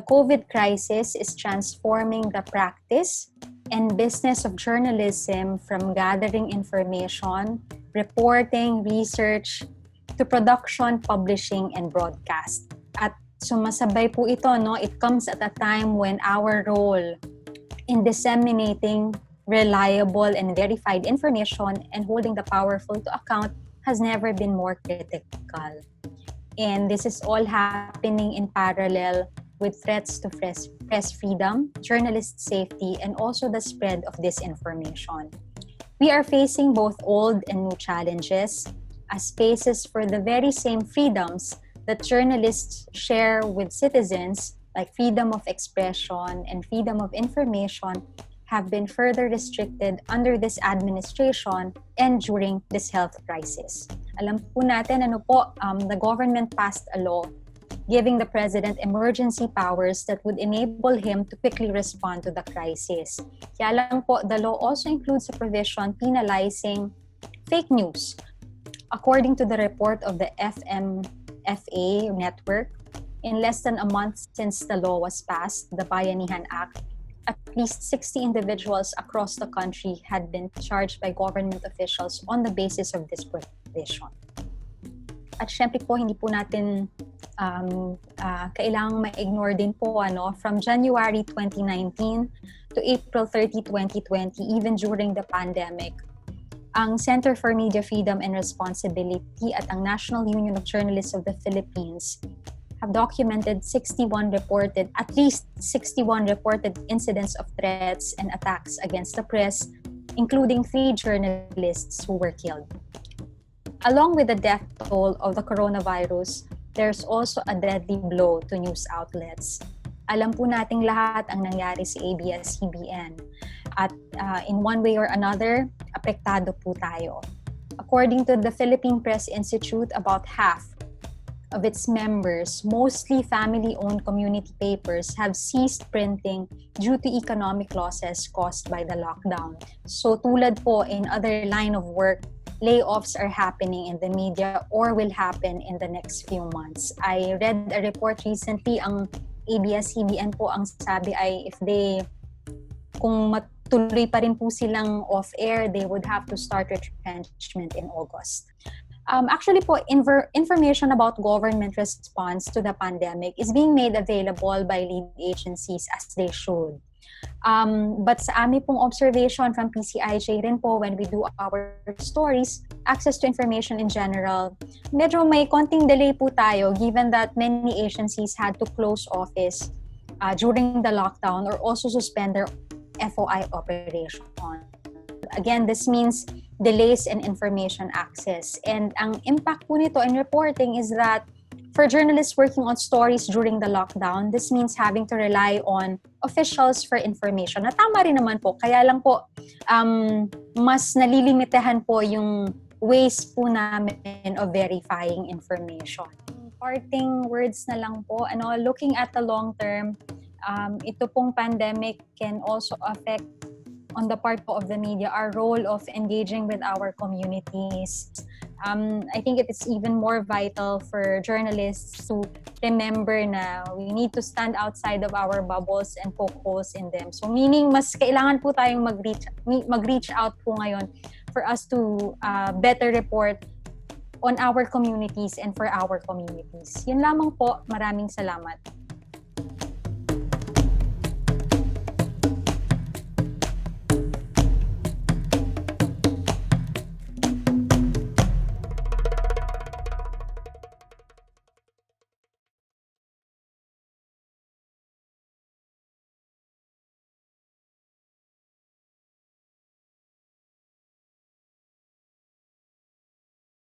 COVID crisis is transforming the practice and business of journalism from gathering information, reporting, research, to production, publishing, and broadcast. At sumasabay po ito, no? It comes at a time when our role in disseminating reliable and verified information and holding the powerful to account has never been more critical. And this is all happening in parallel with threats to press freedom, journalist safety, and also the spread of disinformation. We are facing both old and new challenges as spaces for the very same freedoms that journalists share with citizens, like freedom of expression and freedom of information, have been further restricted under this administration and during this health crisis. Alam po natin, the government passed a law giving the president emergency powers that would enable him to quickly respond to the crisis. Kaya lang po, the law also includes a provision penalizing fake news. According to the report of the FMFA network, in less than a month since the law was passed, the Bayanihan Act, at least 60 individuals across the country had been charged by government officials on the basis of this provision. At syempre po, hindi po natin kailangang ma-ignore din po, from January 2019 to April 30, 2020, even during the pandemic, ang Center for Media Freedom and Responsibility at ang National Union of Journalists of the Philippines have documented at least 61 reported incidents of threats and attacks against the press, including 3 journalists who were killed. Along with the death toll of the coronavirus, there's also a deadly blow to news outlets. Alam po nating lahat ang nangyari sa ABS-CBN at in one way or another, apektado po tayo. According to the Philippine Press Institute, about half of its members, mostly family-owned community papers, have ceased printing due to economic losses caused by the lockdown. So tulad po in other line of work, layoffs are happening in the media or will happen in the next few months. I read a report recently, ang ABS-CBN po ang sabi ay kung matuloy pa rin po silang off-air, they would have to start retrenchment in August. Actually po, information about government response to the pandemic is being made available by lead agencies as they should. But sa amin pong observation from PCIJ rin po, when we do our stories, access to information in general, medyo may konting delay po tayo given that many agencies had to close office during the lockdown or also suspend their FOI operation. Again, this means delays in information access. And ang impact po nito in reporting is that for journalists working on stories during the lockdown, this means having to rely on officials for information. Na tama rin naman po, kaya lang po mas nalilimitahan po yung ways po namin of verifying information. Parting words na lang po, looking at the long term, ito pong pandemic can also affect on the part of the media, our role of engaging with our communities. I think it is even more vital for journalists to remember na we need to stand outside of our bubbles and poke holes in them. So meaning, mas kailangan po tayong mag-reach out po ngayon for us to better report on our communities and for our communities. Yun lamang po. Maraming salamat.